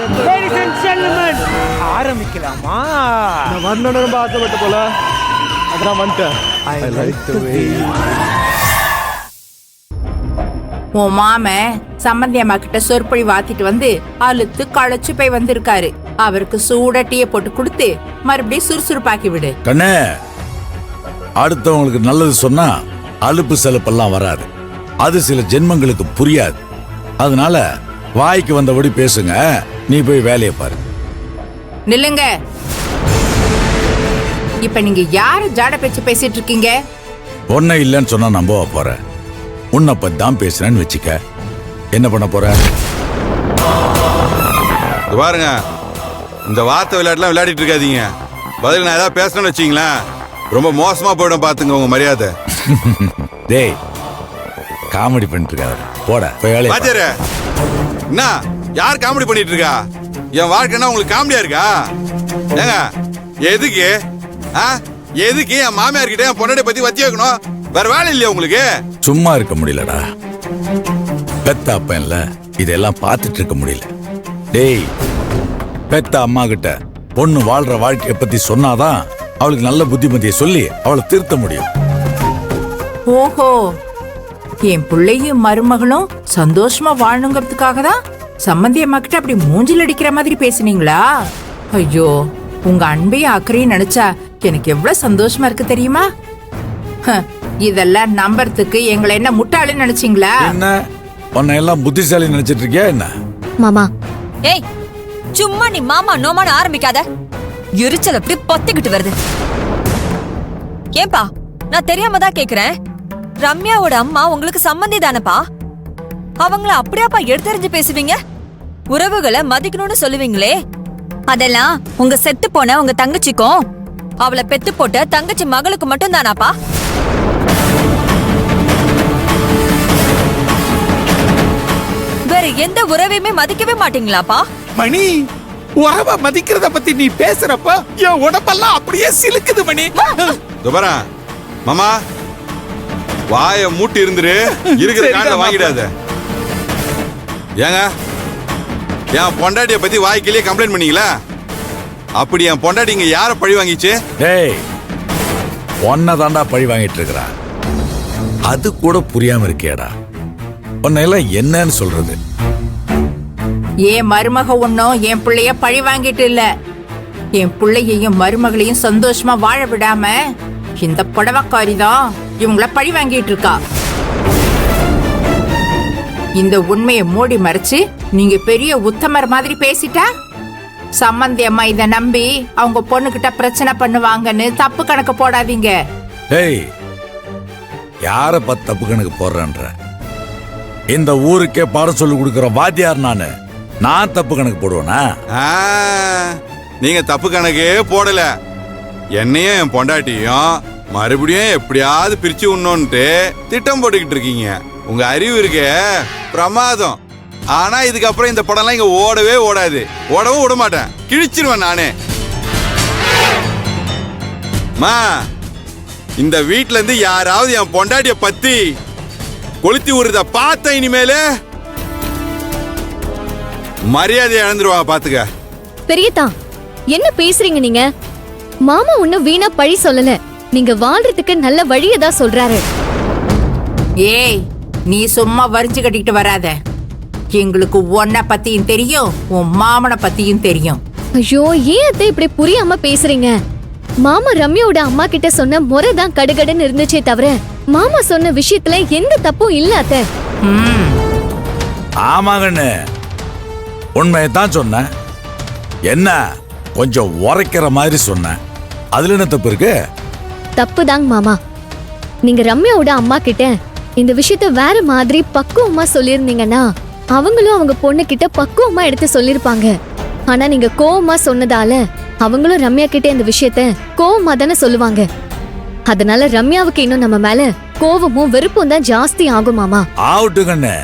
Ladies and gentlemen, ஆரம்பிக்கலாமா? நான் வரணும்னு ரொம்ப ஆசைப்பட்ட போல அதான் வந்துட்டேன். I like the way. உன் மாம சம்பந்தி அம்மா கிட்ட சொற்பொழி வாத்திட்டு வந்து அழுத்து களைச்சு போய் வந்திருக்காரு. அவருக்கு சூட டீயை போட்டு கொடுத்து மறுபடியும் சுறுசுறுப்பாக்கி விடு. கண்ணே, அடுத்தவங்களுக்கு நல்லது சொன்னா அலுப்பு செலுப்பெல்லாம் வராது. அது சில ஜென்மங்களுக்கு புரியாது. அதனால வாய்க்கு வந்தபடி பேசுங்க. நீ போய் வேலையை பாரு. நில்லுங்க. இப்ப நீங்க யாரு ஜாட பேச்சு பேசிட்டு இருக்கீங்க? ஒன்னும் இல்லைன்னு சொன்னா நம்ப போற. உன்னை பத்தி தான் பேசுறேன்னு வச்சுக்க. என்ன பண்ண போற? பாருங்க, இந்த வார்த்தை விளையாட்டுலாம் விளையாடிட்டு இருக்காதீங்க. பதில் நான் ஏதாவது பேசணும்னு வச்சீங்களேன், ரொம்ப மோசமா போயிடும். பாத்துங்க உங்க மரியாதை. டேய், காமெடி பண்ணிட்டு இருக்காரு. போட போய் வேலையை பாரு. என்ன யார் காமெடி பண்ணிட்டு இருக்கா? என் வாழ்க்கைன்னா உங்களுக்கு காமெடியா இருக்கா? ஏங்க எதுக்கு எதுக்கு என் மாமியார் கிட்ட என் பொண்ணாடி பத்தி வத்தி வைக்கணும்? வேற வேலை இல்லையா உங்களுக்கு? சும்மா இருக்க முடியலடா. பெத்த அப்பன்ல இதெல்லாம் பார்த்துட்டு இருக்க முடியல. டேய், பெத்த அம்மா கிட்ட பொண்ணு வாழ்ற வாழ்க்கைய பத்தி சொன்னாதான் அவளுக்கு நல்ல புத்திமதியை சொல்லி அவளை திருத்த முடியும். ஓஹோ, என் பிள்ளையும் மருமகளும் சந்தோஷமா வாழணுங்கிறதுக்காக தான் சம்பந்தி அம்மா கிட்ட அப்படி மூஞ்சில் அடிக்கிற மாதிரி பேசுனீங்களா? ஐயோ, உங்க அன்பையும் அக்கறையும் நினைச்சா எனக்கு எவ்வளவு சந்தோஷமா இருக்கு தெரியுமா? இதெல்லாம் நம்பறதுக்கு எங்களை என்ன முட்டாளு நினைச்சீங்களா? என்ன உன்னை எல்லாம் புத்திசாலி நினைச்சிட்டு இருக்கியா என்ன? மாமா, ஏய், சும்மா நீ மாமா நோமான ஆரம்பிக்காத. எரிச்சல் அப்படி பொத்திக்கிட்டு வருது. ஏன்பா, நான் தெரியாம தான் கேக்குறேன். ரம்யாவோட அம்மா உங்களுக்கு சம்பந்தி தானப்பா? அவங்கள அப்படியாப்பா எடுத்தறிஞ்சு பேசுவீங்க? உறவுகளை மதிக்கணும்னு சொல்லுவீங்களே, அதெல்லாம் உங்க செத்து போன உங்க தங்கச்சிக்கும் அவளை பெத்து போட்ட தங்கச்சி மகளுக்கு மட்டும் தானாப்பா? வேற எந்த உறவையுமே மதிக்கவே மாட்டீங்களாப்பா? மணி, உறவை மதிக்கிறத பத்தி நீ பேசுறப்ப என் உடம்பெல்லாம் அப்படியே சிலுக்குது மணி. துபரா மாமா, வாய மூட்டி இருந்துரு. இருக்கிற காண்ட வாங்கிடாத. ஏங்க, என் பொண்டாட்டிய பத்தி வாய்க்கிலேயே கம்ப்ளைண்ட் பண்ணீங்களா? அப்படி என் பொண்டாட்டி இங்க யார பழி வாங்கிச்சு? டேய், உன்னை தாண்டா பழி வாங்கிட்டு இருக்கிறா. அது கூட புரியாம இருக்கேடா. உன்னை எல்லாம் என்னன்னு சொல்றது? என் மருமக ஒன்னும் என் பிள்ளைய பழி வாங்கிட்டு இல்ல. என் பிள்ளையையும் மருமகளையும் சந்தோஷமா வாழ விடாம இந்த புடவக்காரி தான் இவங்கள பழி வாங்கிட்டு இருக்கா. இந்த உண்மையை மூடி மறைச்சு நீங்க பெரிய உத்தமர் மாதிரி பேசிட்டா சம்பந்தி அம்மா இத நம்பி அவங்க பொண்ணுகிட்ட பிரச்சனை பண்ணுவாங்கன்னு தப்பு கணக்கு போடாதீங்க. டேய், யார பத்தி தப்பு கணக்கு போடுறன்ற? இந்த ஊருக்கே பாடம் சொல்லி கொடுக்கிற வாத்தியார் நானு. நான் தப்பு கணக்கு போடுவேனா? நீங்க தப்பு கணக்கே போடல. என்னையும் என் பொண்டாட்டியும் மறுபடியும் எப்படியாவது பிரிச்சு உண்ணோன்ட்டு திட்டம் போட்டுக்கிட்டு இருக்கீங்க. உங்க அறிவு இருக்கே பிரமாதம். ஆனா இதுக்கப்புறம் இந்த படம்லாம் இங்க ஓடவே ஓடாது. ஓடவும் விட மாட்டேன். கிழிச்சிருவேன் நானே. மா, இந்த வீட்டுல இருந்து யாராவது என் பொண்டாட்டிய பத்தி கொளுத்தி விடுறத பார்த்த இனிமேலு மரியாதை இழந்துருவா. பாத்துக்க. பெரியதா, என்ன பேசுறீங்க நீங்க? மாமா ஒன்னும் வீணா பழி சொல்லல. நீங்க வாழ்றதுக்கு நல்ல வழியதான் சொல்றாரு. ஏய், நீ சும்மா வரிஞ்சு கட்டிக்கிட்டு வராத. எங்களுக்கு உன்னை பத்தியும் தெரியும், உன் மாமனை பத்தியும் தெரியும். ஐயோ, ஏன் அத்தை இப்படி புரியாம பேசுறீங்க? மாமா ரம்யாவோட அம்மா கிட்ட சொன்ன முறைதான் கடுகடுன்னு இருந்துச்சே தவிர மாமா சொன்ன விஷயத்துல எந்த தப்பும் இல்ல அத்தை. ஆமாங்கண்ணு, உண்மையத்தான் சொன்னேன். என்ன கொஞ்சம் உரைக்கிற மாதிரி சொன்னேன். அதுல என்ன தப்பு இருக்கு? தப்புதாங்க மாமா. நீங்க ரம்யாவோட அம்மா கிட்ட இந்த விஷயத்த வேற மாதிரி பக்குவமா சொல்லிருந்தீங்கன்னா அவங்களும் அவங்க பொண்ணு கிட்ட பக்குவமா எடுத்து சொல்லிருப்பாங்க. ஆனா நீங்க கோவமா சொன்னதால அவங்களும் ரம்யா கிட்ட இந்த விஷயத்த கோவமா தானே சொல்லுவாங்க. அதனால ரம்யாவுக்கு இன்னும் நம்ம மேல கோவமும் வெறுப்பும் தான் ஜாஸ்தி ஆகும் மாமா. ஆகட்டுங்கண்ணு,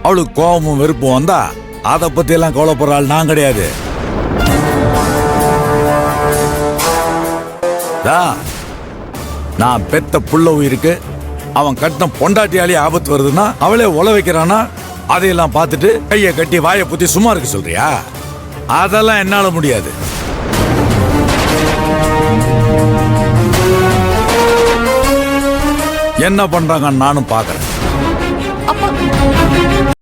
அவளுக்கு கோவமும் வெறுப்பும் வந்தா அதை பத்தி எல்லாம் கவலைப்படுற ஆள் நான் கிடையாது. நான் பெத்த புள்ள உயிருக்கு அவன் கட்டின பொண்டாட்டியாலே ஆபத்து வருதுன்னா அவளே உல வைக்கிறானா அதையெல்லாம் பார்த்துட்டு கையை கட்டி வாயை புத்தி சும்மா இருக்க சொல்றியா? அதெல்லாம் என்னால முடியாது. என்ன பண்றாங்க நானும் பாக்குறேன். அப்பா